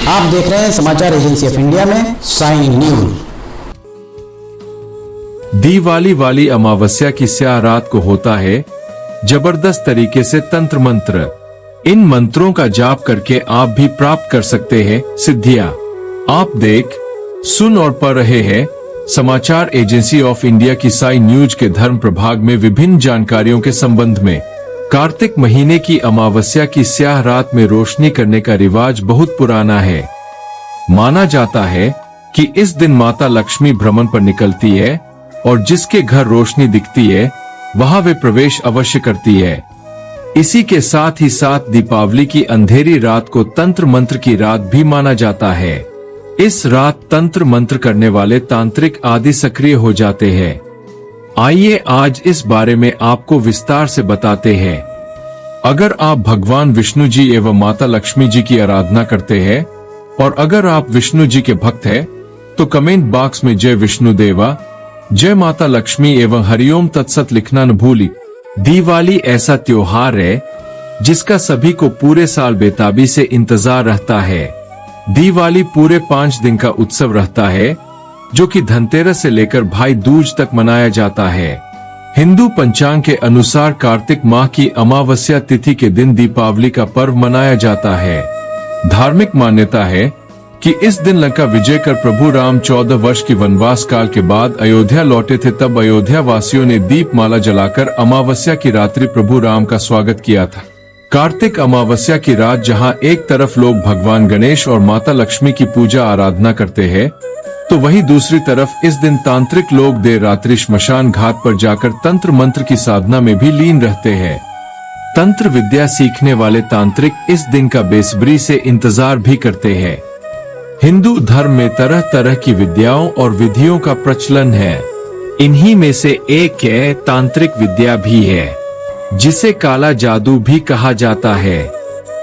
आप देख रहे हैं समाचार एजेंसी ऑफ इंडिया में साई न्यूज। दिवाली वाली अमावस्या की स्याह रात को होता है जबरदस्त तरीके से तंत्र मंत्र। इन मंत्रों का जाप करके आप भी प्राप्त कर सकते हैं सिद्धियां। आप देख, सुन और पढ़ रहे हैं समाचार एजेंसी ऑफ इंडिया की साई न्यूज के धर्म प्रभाग में विभिन्न जानकारियों के संबंध में। कार्तिक महीने की अमावस्या की स्याह रात में रोशनी करने का रिवाज बहुत पुराना है। माना जाता है कि इस दिन माता लक्ष्मी भ्रमण पर निकलती है और जिसके घर रोशनी दिखती है वहां वे प्रवेश अवश्य करती है। इसी के साथ ही साथ दीपावली की अंधेरी रात को तंत्र मंत्र की रात भी माना जाता है। इस रात तंत्र मंत्र करने वाले तांत्रिक आदि सक्रिय हो जाते हैं। आइए आज इस बारे में आपको विस्तार से बताते हैं। अगर आप भगवान विष्णु जी एवं माता लक्ष्मी जी की आराधना करते हैं और अगर आप विष्णु जी के भक्त हैं तो कमेंट बॉक्स में जय विष्णु देवा, जय माता लक्ष्मी एवं हरिओम तत्सत लिखना न भूली। दिवाली ऐसा त्योहार है जिसका सभी को पूरे साल बेताबी से इंतजार रहता है। दिवाली पूरे 5 दिन का उत्सव रहता है जो कि धनतेरस से लेकर भाई दूज तक मनाया जाता है। हिंदू पंचांग के अनुसार कार्तिक माह की अमावस्या तिथि के दिन दीपावली का पर्व मनाया जाता है। धार्मिक मान्यता है कि इस दिन लंका विजय कर प्रभु राम 14 वर्ष की वनवास काल के बाद अयोध्या लौटे थे। तब अयोध्या वासियों ने दीपमाला जलाकर अमावस्या की रात्रि प्रभु राम का स्वागत किया था। कार्तिक अमावस्या की रात जहां एक तरफ लोग भगवान गणेश और माता लक्ष्मी की पूजा आराधना करते हैं तो वहीं दूसरी तरफ इस दिन तांत्रिक लोग देर रात्रि श्मशान घाट पर जाकर तंत्र मंत्र की साधना में भी लीन रहते हैं। तंत्र विद्या सीखने वाले तांत्रिक इस दिन का बेसब्री से इंतजार भी करते हैं। हिंदू धर्म में तरह तरह की विद्याओं और विधियों का प्रचलन है। इन्हीं में से एक है तांत्रिक विद्या भी है जिसे काला जादू भी कहा जाता है।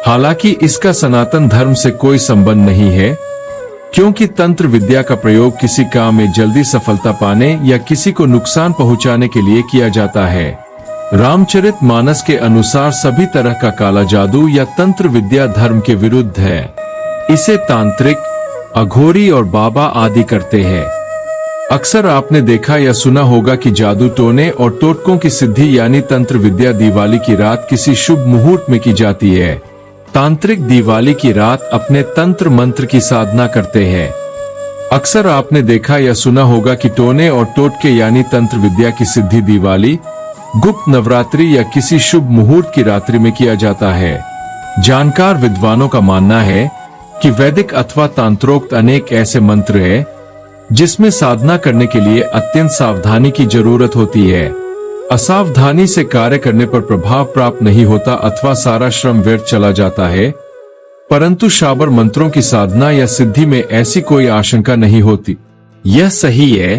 हालांकि इसका सनातन धर्म से कोई संबंध नहीं है क्योंकि तंत्र विद्या का प्रयोग किसी काम में जल्दी सफलता पाने या किसी को नुकसान पहुंचाने के लिए किया जाता है। रामचरितमानस के अनुसार सभी तरह का काला जादू या तंत्र विद्या धर्म के विरुद्ध है। इसे तांत्रिक, अघोरी और बाबा आदि करते हैं। अक्सर आपने देखा या सुना होगा कि जादू टोने और टोटकों की सिद्धि यानी तंत्र विद्या दिवाली की रात किसी शुभ मुहूर्त में की जाती है। तांत्रिक दिवाली की रात अपने तंत्र मंत्र की साधना करते हैं। अक्सर आपने देखा या सुना होगा कि टोने और टोटके यानी तंत्र विद्या की सिद्धि दिवाली, गुप्त नवरात्रि या किसी शुभ मुहूर्त की रात्रि में किया जाता है। जानकार विद्वानों का मानना है कि वैदिक अथवा तांत्रोक्त अनेक ऐसे मंत्र हैं जिसमें साधना करने के लिए अत्यंत सावधानी की जरूरत होती है। असावधानी से कार्य करने पर प्रभाव प्राप्त नहीं होता अथवा सारा श्रम व्यर्थ चला जाता है। परंतु शाबर मंत्रों की साधना या सिद्धि में ऐसी कोई आशंका नहीं होती। यह सही है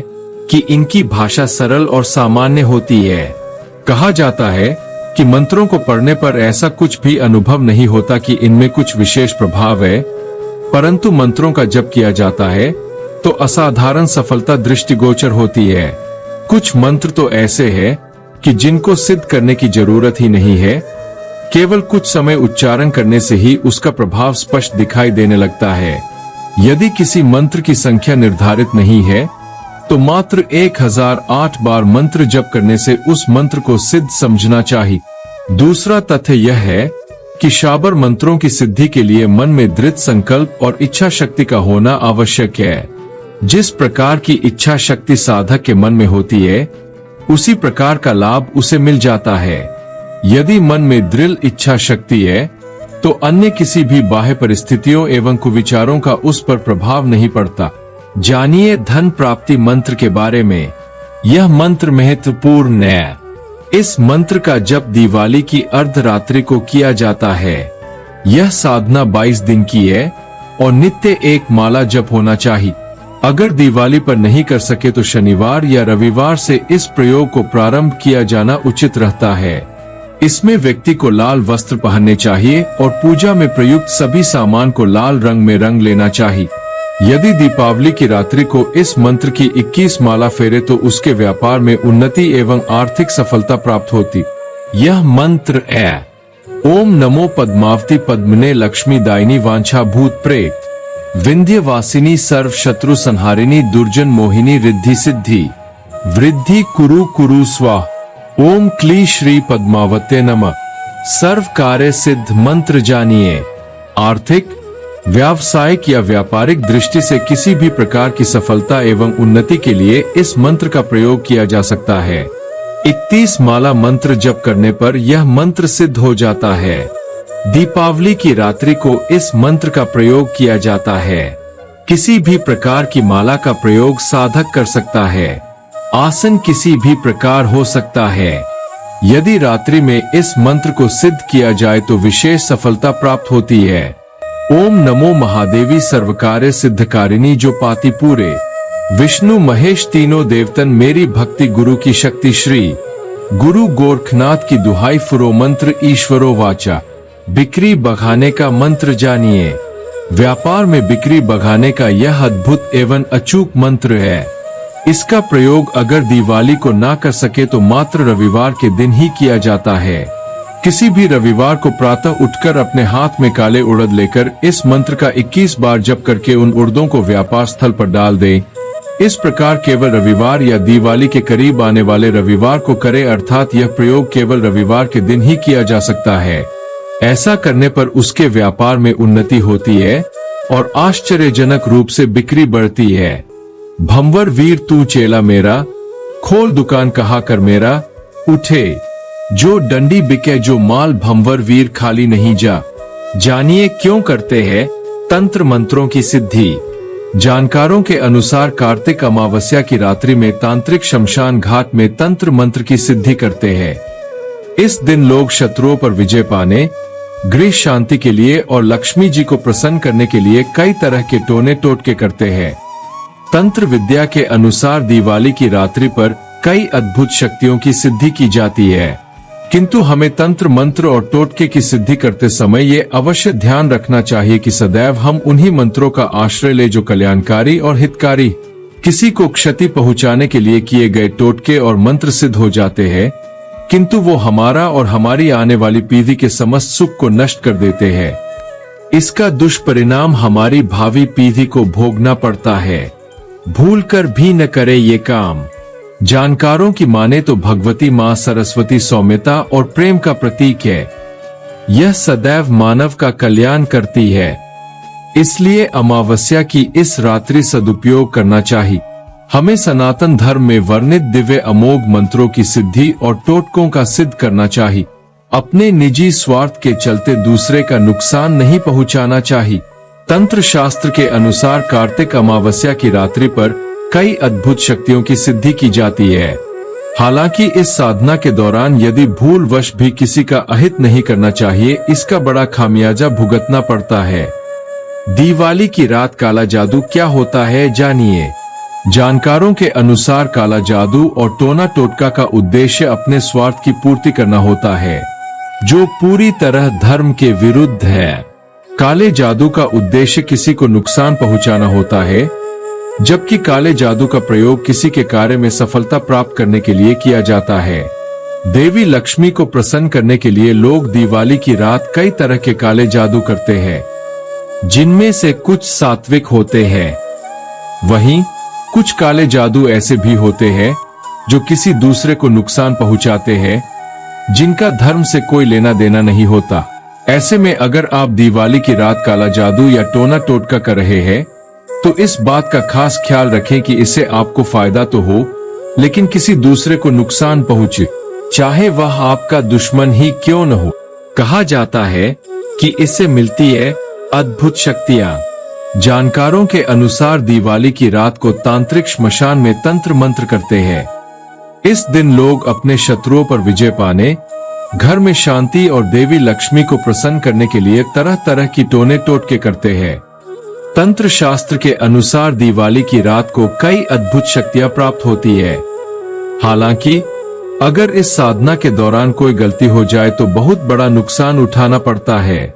कि इनकी भाषा सरल और सामान्य होती है। कहा जाता है कि मंत्रों को पढ़ने पर ऐसा कुछ भी अनुभव नहीं होता कि इनमें कुछ विशेष प्रभाव है, परंतु मंत्रों का जप किया जाता है तो असाधारण सफलता दृष्टिगोचर होती है। कुछ मंत्र तो ऐसे हैं कि जिनको सिद्ध करने की जरूरत ही नहीं है, केवल कुछ समय उच्चारण करने से ही उसका प्रभाव स्पष्ट दिखाई देने लगता है। यदि किसी मंत्र की संख्या निर्धारित नहीं है तो मात्र 1008 बार मंत्र जप करने से उस मंत्र को सिद्ध समझना चाहिए। दूसरा तथ्य यह है कि शाबर मंत्रों की सिद्धि के लिए मन में दृढ़ संकल्प और इच्छा शक्ति का होना आवश्यक है। जिस प्रकार की इच्छा शक्ति साधक के मन में होती है उसी प्रकार का लाभ उसे मिल जाता है। यदि मन में दृढ़ इच्छा शक्ति है तो अन्य किसी भी बाह्य परिस्थितियों एवं कुविचारों का उस पर प्रभाव नहीं पड़ता। जानिए धन प्राप्ति मंत्र के बारे में। यह मंत्र महत्वपूर्ण है। इस मंत्र का जप दिवाली की अर्धरात्रि को किया जाता है। यह साधना 22 दिन की है और नित्य एक माला जप होना चाहिए। अगर दिवाली पर नहीं कर सके तो शनिवार या रविवार से इस प्रयोग को प्रारंभ किया जाना उचित रहता है। इसमें व्यक्ति को लाल वस्त्र पहनने चाहिए और पूजा में प्रयुक्त सभी सामान को लाल रंग में रंग लेना चाहिए। यदि दीपावली की रात्रि को इस मंत्र की 21 माला फेरे तो उसके व्यापार में उन्नति एवं आर्थिक सफलता प्राप्त होती। यह मंत्र है ओम नमो पद्मावती पद्मने लक्ष्मी दायिनी वांछा भूत प्रेत। विंध्यवासिनी सर्व शत्रु संहारिणी दुर्जन मोहिनी रिद्धि सिद्धि वृद्धि कुरु कुरु स्वाह। ओम क्ली श्री पद्मावते नमः। सर्व कार्य सिद्ध मंत्र जानिए। आर्थिक, व्यावसायिक या व्यापारिक दृष्टि से किसी भी प्रकार की सफलता एवं उन्नति के लिए इस मंत्र का प्रयोग किया जा सकता है। 31 माला मंत्र जप करने पर यह मंत्र सिद्ध हो जाता है। दीपावली की रात्रि को इस मंत्र का प्रयोग किया जाता है। किसी भी प्रकार की माला का प्रयोग साधक कर सकता है। आसन किसी भी प्रकार हो सकता है। यदि रात्रि में इस मंत्र को सिद्ध किया जाए तो विशेष सफलता प्राप्त होती है। ओम नमो महादेवी सर्वकार्य सिद्धकारिणी जो पाति पूरे। विष्णु महेश तीनों देवतन मेरी भक्ति गुरु की शक्ति श्री गुरु गोरखनाथ की दुहाई फुरो मंत्र ईश्वरो वाचा। बिक्री बढ़ाने का मंत्र जानिए। व्यापार में बिक्री बढ़ाने का यह अद्भुत एवं अचूक मंत्र है। इसका प्रयोग अगर दिवाली को ना कर सके तो मात्र रविवार के दिन ही किया जाता है। किसी भी रविवार को प्रातः उठकर अपने हाथ में काले उड़द लेकर इस मंत्र का 21 बार जप करके उन उड़दों को व्यापार स्थल पर डाल दें। इस प्रकार केवल रविवार या दिवाली के करीब आने वाले रविवार को करें, अर्थात यह प्रयोग केवल रविवार के दिन ही किया जा सकता है। ऐसा करने पर उसके व्यापार में उन्नति होती है और आश्चर्यजनक रूप से बिक्री बढ़ती है। भंवर वीर तू चेला मेरा, खोल दुकान कहा कर मेरा। उठे जो डंडी बिके जो माल, भंवर वीर खाली नहीं जा। जानिए क्यों करते हैं तंत्र मंत्रों की सिद्धि। जानकारों के अनुसार कार्तिक अमावस्या की रात्रि में तांत्रिक शमशान घाट में तंत्र मंत्र की सिद्धि करते हैं। इस दिन लोग शत्रुओं पर विजय पाने, गृह शांति के लिए और लक्ष्मी जी को प्रसन्न करने के लिए कई तरह के टोने टोटके करते हैं। तंत्र विद्या के अनुसार दिवाली की रात्रि पर कई अद्भुत शक्तियों की सिद्धि की जाती है, किंतु हमें तंत्र मंत्र और टोटके की सिद्धि करते समय ये अवश्य ध्यान रखना चाहिए कि सदैव हम उन्हीं मंत्रों का आश्रय ले जो कल्याणकारी और हितकारी। किसी को क्षति पहुंचाने के लिए किए गए टोटके और मंत्र सिद्ध हो जाते हैं, किंतु वो हमारा और हमारी आने वाली पीढ़ी के समस्त सुख को नष्ट कर देते हैं। इसका दुष्परिणाम हमारी भावी पीढ़ी को भोगना पड़ता है। भूलकर भी न करे ये काम। जानकारों की माने तो भगवती माँ सरस्वती सौम्यता और प्रेम का प्रतीक है। यह सदैव मानव का कल्याण करती है, इसलिए अमावस्या की इस रात्रि सदुपयोग करना चाहिए। हमें सनातन धर्म में वर्णित दिव्य अमोघ मंत्रों की सिद्धि और टोटकों का सिद्ध करना चाहिए। अपने निजी स्वार्थ के चलते दूसरे का नुकसान नहीं पहुंचाना चाहिए। तंत्र शास्त्र के अनुसार कार्तिक अमावस्या की रात्रि पर कई अद्भुत शक्तियों की सिद्धि की जाती है। हालांकि इस साधना के दौरान यदि भूलवश भी किसी का अहित नहीं करना चाहिए, इसका बड़ा खामियाजा भुगतना पड़ता है। दिवाली की रात काला जादू क्या होता है जानिए। जानकारों के अनुसार काला जादू और टोना टोटका का उद्देश्य अपने स्वार्थ की पूर्ति करना होता है, जो पूरी तरह धर्म के विरुद्ध है। काले जादू का उद्देश्य किसी को नुकसान पहुंचाना होता है, जबकि काले जादू का प्रयोग किसी के कार्य में सफलता प्राप्त करने के लिए किया जाता है। देवी लक्ष्मी को प्रसन्न करने के लिए लोग दिवाली की रात कई तरह के काले जादू करते हैं, जिनमें से कुछ सात्विक होते हैं। वहीं कुछ काले जादू ऐसे भी होते हैं जो किसी दूसरे को नुकसान पहुंचाते हैं, जिनका धर्म से कोई लेना देना नहीं होता। ऐसे में अगर आप दिवाली की रात काला जादू या टोना टोटका कर रहे हैं तो इस बात का खास ख्याल रखें कि इससे आपको फायदा तो हो, लेकिन किसी दूसरे को नुकसान पहुंचे, चाहे वह आपका दुश्मन ही क्यों न हो। कहा जाता है कि इससे मिलती है अद्भुत शक्तियां। जानकारों के अनुसार दिवाली की रात को तांत्रिक श्मशान में तंत्र मंत्र करते हैं। इस दिन लोग अपने शत्रुओं पर विजय पाने, घर में शांति और देवी लक्ष्मी को प्रसन्न करने के लिए तरह तरह की टोने टोटके करते हैं। तंत्र शास्त्र के अनुसार दिवाली की रात को कई अद्भुत शक्तियां प्राप्त होती है। हालांकि अगर इस साधना के दौरान कोई गलती हो जाए तो बहुत बड़ा नुकसान उठाना पड़ता है।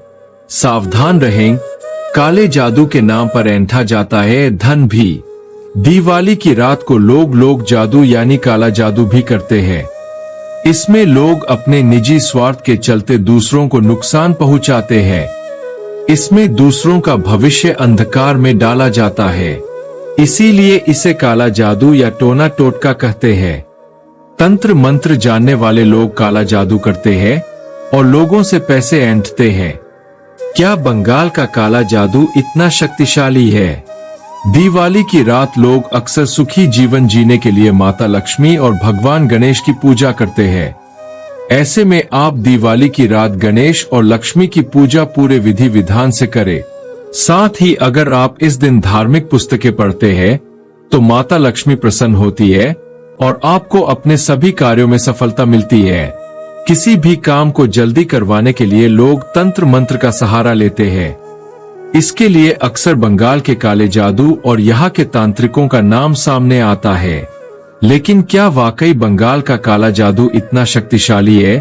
सावधान रहें, काले जादू के नाम पर ऐंठा जाता है धन भी। दिवाली की रात को लोग जादू यानी काला जादू भी करते हैं। इसमें लोग अपने निजी स्वार्थ के चलते दूसरों को नुकसान पहुंचाते हैं। इसमें दूसरों का भविष्य अंधकार में डाला जाता है, इसीलिए इसे काला जादू या टोना टोटका कहते हैं। तंत्र मंत्र जानने वाले लोग काला जादू करते हैं और लोगों से पैसे ऐंठते हैं। क्या बंगाल का काला जादू इतना शक्तिशाली है? दिवाली की रात लोग अक्सर सुखी जीवन जीने के लिए माता लक्ष्मी और भगवान गणेश की पूजा करते हैं। ऐसे में आप दिवाली की रात गणेश और लक्ष्मी की पूजा पूरे विधि विधान से करें। साथ ही अगर आप इस दिन धार्मिक पुस्तकें पढ़ते हैं तो माता लक्ष्मी प्रसन्न होती है और आपको अपने सभी कार्यों में सफलता मिलती है। किसी भी काम को जल्दी करवाने के लिए लोग तंत्र मंत्र का सहारा लेते हैं। इसके लिए अक्सर बंगाल के काले जादू और यहाँ के तांत्रिकों का नाम सामने आता है। लेकिन क्या वाकई बंगाल का काला जादू इतना शक्तिशाली है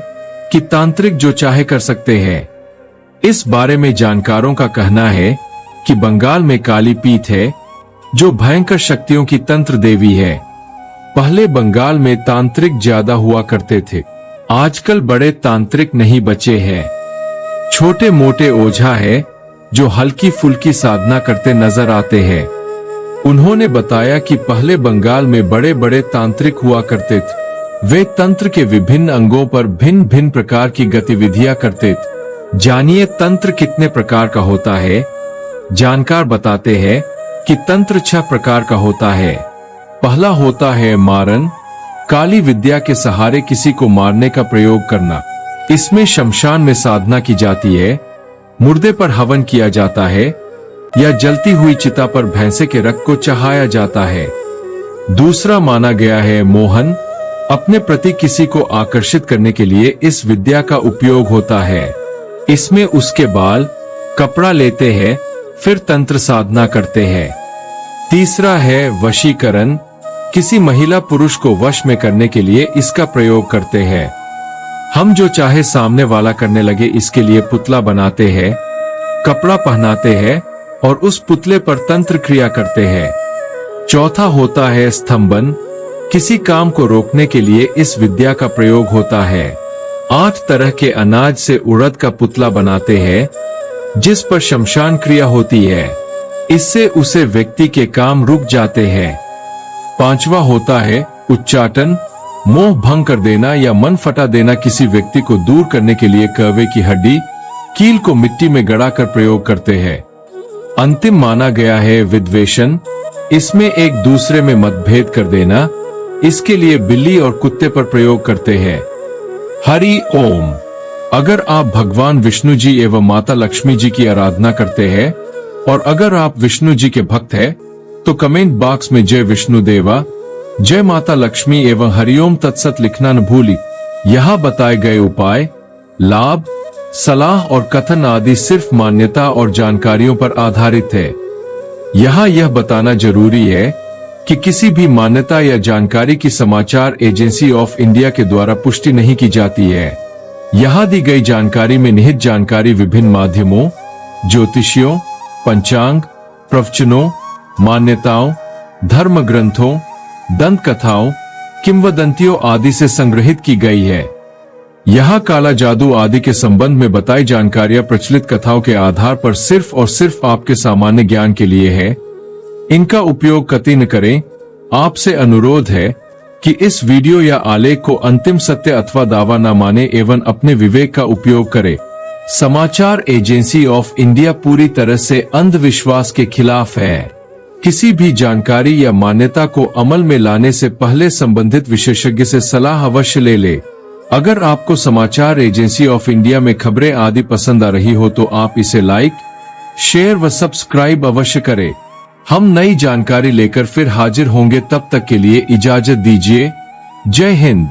कि तांत्रिक जो चाहे कर सकते हैं? इस बारे में जानकारों का कहना है कि बंगाल में काली पीठ है जो भयंकर शक्तियों की तंत्र देवी है। पहले बंगाल में तांत्रिक ज्यादा हुआ करते थे, आजकल बड़े तांत्रिक नहीं बचे हैं। छोटे मोटे ओझा है जो हल्की फुल्की साधना करते नजर आते हैं। उन्होंने बताया कि पहले बंगाल में बड़े बड़े तांत्रिक हुआ करते थे। वे तंत्र के विभिन्न अंगों पर भिन्न भिन्न प्रकार की गतिविधियां करते थे। जानिए तंत्र कितने प्रकार का होता है। जानकार बताते हैं कि तंत्र 6 प्रकार का होता है। पहला होता है मारन, काली विद्या के सहारे किसी को मारने का प्रयोग करना। इसमें शमशान में साधना की जाती है, मुर्दे पर हवन किया जाता है या जलती हुई चिता पर भैंसे के रक्त को चढ़ाया जाता है। दूसरा माना गया है मोहन, अपने प्रति किसी को आकर्षित करने के लिए इस विद्या का उपयोग होता है। इसमें उसके बाल, कपड़ा लेते हैं फिर तंत्र साधना करते हैं। तीसरा है वशीकरण, किसी महिला पुरुष को वश में करने के लिए इसका प्रयोग करते हैं। हम जो चाहे सामने वाला करने लगे इसके लिए पुतला बनाते हैं, कपड़ा पहनाते हैं और उस पुतले पर तंत्र क्रिया करते हैं। चौथा होता है स्तंभन, किसी काम को रोकने के लिए इस विद्या का प्रयोग होता है। 8 तरह के अनाज से उड़द का पुतला बनाते हैं जिस पर शमशान क्रिया होती है। इससे उसे व्यक्ति के काम रुक जाते हैं। 5वां होता है उच्चाटन, मोह भंग कर देना या मन फटा देना, किसी व्यक्ति को दूर करने के लिए कौवे की हड्डी, कील को मिट्टी में गड़ाकर प्रयोग करते हैं। अंतिम माना गया है विद्वेषण, इसमें एक दूसरे में मतभेद कर देना। इसके लिए बिल्ली और कुत्ते पर प्रयोग करते हैं। हरि ओम। अगर आप भगवान विष्णु जी एवं माता लक्ष्मी जी की आराधना करते हैं और अगर आप विष्णु जी के भक्त हैं तो कमेंट बॉक्स में जय विष्णु देवा, जय माता लक्ष्मी एवं हरिओम तत्सत लिखना न भूली। यहाँ बताए गए उपाय, लाभ, सलाह और कथन आदि सिर्फ मान्यता और जानकारियों पर आधारित है। यहाँ यह बताना जरूरी है कि किसी भी मान्यता या जानकारी की समाचार एजेंसी ऑफ इंडिया के द्वारा पुष्टि नहीं की जाती है। यहाँ दी गई जानकारी में निहित जानकारी विभिन्न माध्यमों, ज्योतिषियों, पंचांग, प्रवचनों, मान्यताओं, धर्म ग्रंथों, दंत कथाओं, किंवदंतियों आदि से संग्रहित की गई है। यहाँ काला जादू आदि के संबंध में बताई जानकारियां प्रचलित कथाओं के आधार पर सिर्फ और सिर्फ आपके सामान्य ज्ञान के लिए है। इनका उपयोग कतई न करें। आपसे अनुरोध है कि इस वीडियो या आलेख को अंतिम सत्य अथवा दावा न माने एवं अपने विवेक का उपयोग करें। समाचार एजेंसी ऑफ इंडिया पूरी तरह से अंधविश्वास के खिलाफ है। किसी भी जानकारी या मान्यता को अमल में लाने से पहले संबंधित विशेषज्ञ से सलाह अवश्य ले ले। अगर आपको समाचार एजेंसी ऑफ इंडिया में खबरें आदि पसंद आ रही हो तो आप इसे लाइक, शेयर व सब्सक्राइब अवश्य करें। हम नई जानकारी लेकर फिर हाजिर होंगे, तब तक के लिए इजाजत दीजिए। जय हिंद।